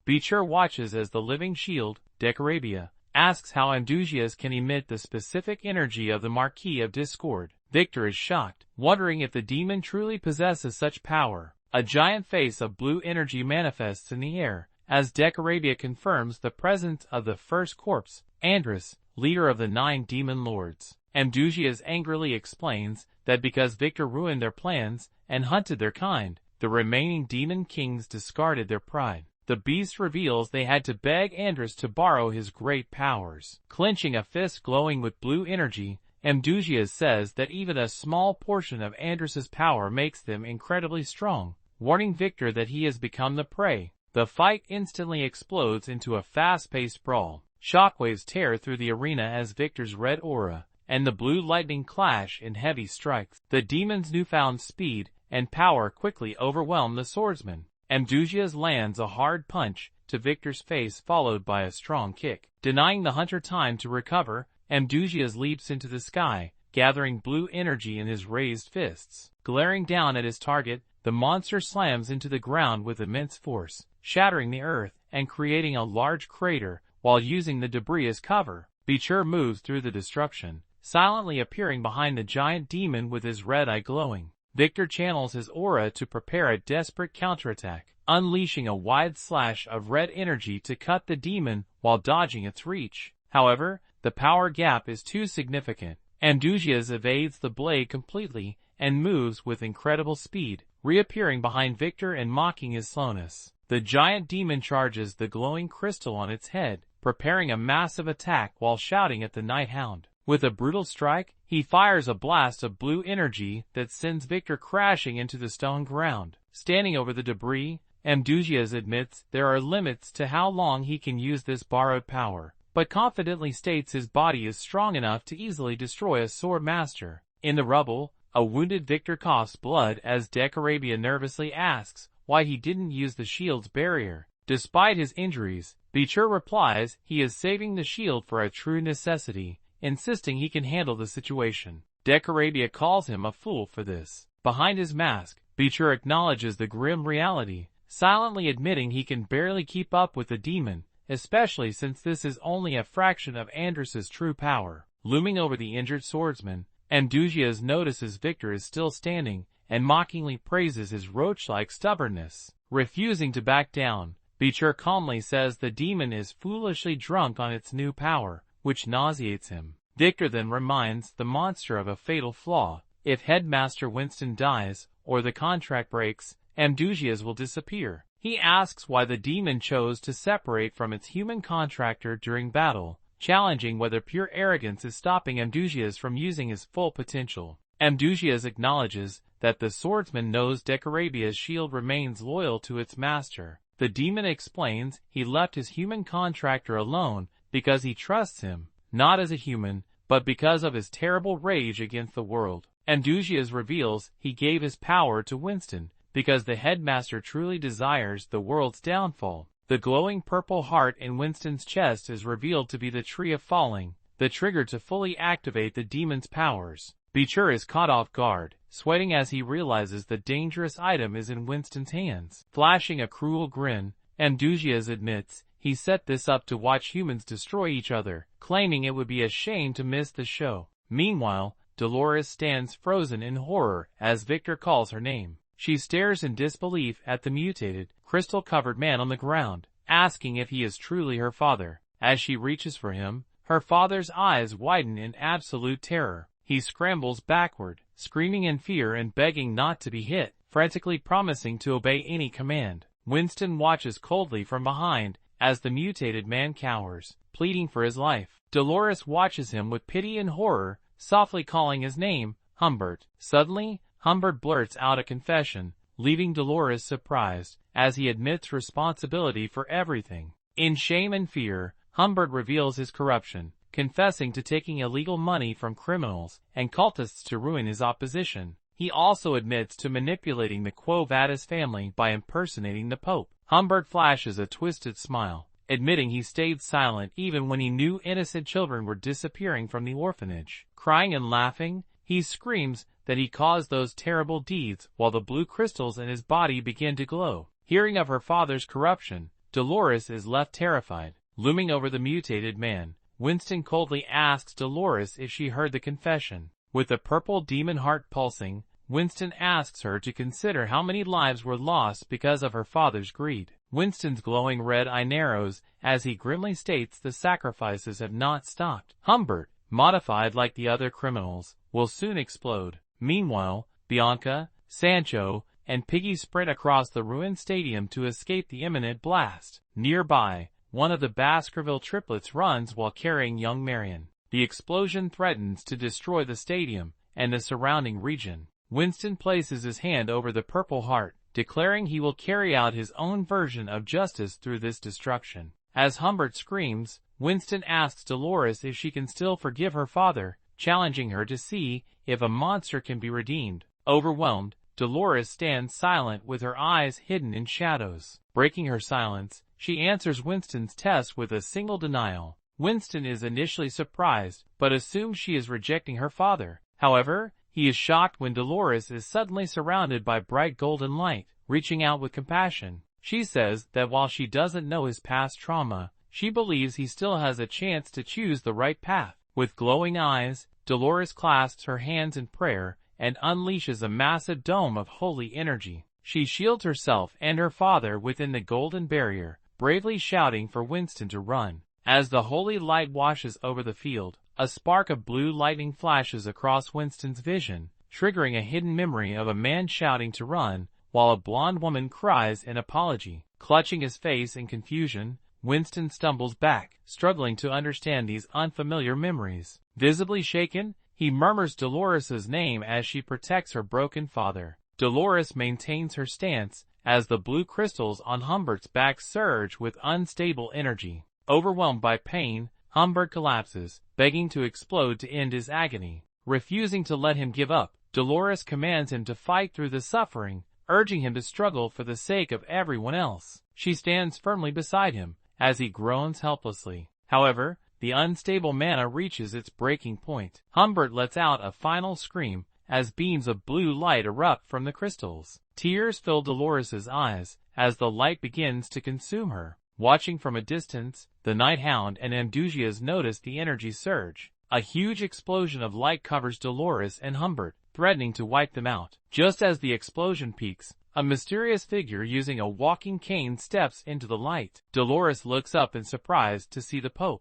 Vicir watches as the living shield, Decorabia, asks how Amdusias can emit the specific energy of the Marquis of Discord. Victor is shocked, wondering if the demon truly possesses such power. A giant face of blue energy manifests in the air, as Decorabia confirms the presence of the first corpse, Andrus, leader of the 9 demon lords. Amdusias angrily explains that because Victor ruined their plans and hunted their kind, the remaining demon kings discarded their pride. The beast reveals they had to beg Andrus to borrow his great powers. Clenching a fist glowing with blue energy, Amdusias says that even a small portion of Andrus's power makes them incredibly strong, warning Victor that he has become the prey. The fight instantly explodes into a fast-paced brawl. Shockwaves tear through the arena as Victor's red aura and the blue lightning clash in heavy strikes. The demon's newfound speed and power quickly overwhelm the swordsman. Amdusias lands a hard punch to Victor's face followed by a strong kick. Denying the hunter time to recover, Amdusias leaps into the sky, gathering blue energy in his raised fists. Glaring down at his target, the monster slams into the ground with immense force, shattering the earth and creating a large crater while using the debris as cover. Vicir moves through the destruction, silently appearing behind the giant demon with his red eye glowing. Victor channels his aura to prepare a desperate counterattack, unleashing a wide slash of red energy to cut the demon while dodging its reach. However, the power gap is too significant. Amdusias evades the blade completely and moves with incredible speed, reappearing behind Victor and mocking his slowness. The giant demon charges the glowing crystal on its head, preparing a massive attack while shouting at the Night Hound. With a brutal strike, he fires a blast of blue energy that sends Victor crashing into the stone ground. Standing over the debris, Amdusias admits there are limits to how long he can use this borrowed power, but confidently states his body is strong enough to easily destroy a sword master. In the rubble, a wounded Victor coughs blood as Decorabia nervously asks why he didn't use the shield's barrier. Despite his injuries, Vicir replies he is saving the shield for a true necessity, insisting he can handle the situation. Decorabia calls him a fool for this. Behind his mask, Vicir acknowledges the grim reality, silently admitting he can barely keep up with the demon, especially since this is only a fraction of Andrus's true power. Looming over the injured swordsman, Amdusias notices Victor is still standing and mockingly praises his roach-like stubbornness. Refusing to back down, Vicir calmly says the demon is foolishly drunk on its new power, which nauseates him. Victor then reminds the monster of a fatal flaw. If Headmaster Winston dies, or the contract breaks, Amdusias will disappear. He asks why the demon chose to separate from its human contractor during battle, challenging whether pure arrogance is stopping Amdusias from using his full potential. Amdusias acknowledges that the swordsman knows Decorabia's shield remains loyal to its master. The demon explains he left his human contractor alone because he trusts him, not as a human, but because of his terrible rage against the world. Amdusias reveals he gave his power to Winston because the headmaster truly desires the world's downfall. The glowing purple heart in Winston's chest is revealed to be the Tree of Falling, the trigger to fully activate the demon's powers. Vicir is caught off guard, sweating as he realizes the dangerous item is in Winston's hands. Flashing a cruel grin, Amdusias admits he set this up to watch humans destroy each other, claiming it would be a shame to miss the show. Meanwhile, Dolores stands frozen in horror as Victor calls her name. She stares in disbelief at the mutated, crystal-covered man on the ground, asking if he is truly her father. As she reaches for him, her father's eyes widen in absolute terror. He scrambles backward, screaming in fear and begging not to be hit, frantically promising to obey any command. Winston watches coldly from behind as the mutated man cowers, pleading for his life. Dolores watches him with pity and horror, softly calling his name, Humbert. Suddenly, Humbert blurts out a confession, leaving Dolores surprised, as he admits responsibility for everything. In shame and fear, Humbert reveals his corruption, confessing to taking illegal money from criminals and cultists to ruin his opposition. He also admits to manipulating the Quo Vadis family by impersonating the Pope. Humbert flashes a twisted smile, admitting he stayed silent even when he knew innocent children were disappearing from the orphanage. Crying and laughing, he screams that he caused those terrible deeds while the blue crystals in his body begin to glow. Hearing of her father's corruption, Dolores is left terrified. Looming over the mutated man, Winston coldly asks Dolores if she heard the confession. With the purple demon heart pulsing, Winston asks her to consider how many lives were lost because of her father's greed. Winston's glowing red eye narrows as he grimly states the sacrifices have not stopped. Humbert, modified like the other criminals, will soon explode. Meanwhile, Bianca, Sancho, and Piggy sprint across the ruined stadium to escape the imminent blast. Nearby, one of the Baskerville triplets runs while carrying young Marion. The explosion threatens to destroy the stadium and the surrounding region. Winston places his hand over the Purple Heart, declaring he will carry out his own version of justice through this destruction. As Humbert screams, Winston asks Dolores if she can still forgive her father, challenging her to see if a monster can be redeemed. Overwhelmed, Dolores stands silent with her eyes hidden in shadows. Breaking her silence, she answers Winston's test with a single denial. Winston is initially surprised, but assumes she is rejecting her father. However, he is shocked when Dolores is suddenly surrounded by bright golden light, reaching out with compassion. She says that while she doesn't know his past trauma, she believes he still has a chance to choose the right path. With glowing eyes, Dolores clasps her hands in prayer and unleashes a massive dome of holy energy. She shields herself and her father within the golden barrier, bravely shouting for Winston to run. As the holy light washes over the field, a spark of blue lightning flashes across Winston's vision, triggering a hidden memory of a man shouting to run, while a blonde woman cries in apology. Clutching his face in confusion, Winston stumbles back, struggling to understand these unfamiliar memories. Visibly shaken, he murmurs Dolores's name as she protects her broken father. Dolores maintains her stance, as the blue crystals on Humbert's back surge with unstable energy. Overwhelmed by pain, Humbert collapses, begging to explode to end his agony. Refusing to let him give up, Dolores commands him to fight through the suffering, urging him to struggle for the sake of everyone else. She stands firmly beside him, as he groans helplessly. However, the unstable mana reaches its breaking point. Humbert lets out a final scream, as beams of blue light erupt from the crystals. Tears fill Dolores's eyes, as the light begins to consume her. Watching from a distance, the Night Hound and Amdusias notice the energy surge. A huge explosion of light covers Dolores and Humbert, threatening to wipe them out. Just as the explosion peaks, a mysterious figure using a walking cane steps into the light. Dolores looks up in surprise to see the Pope.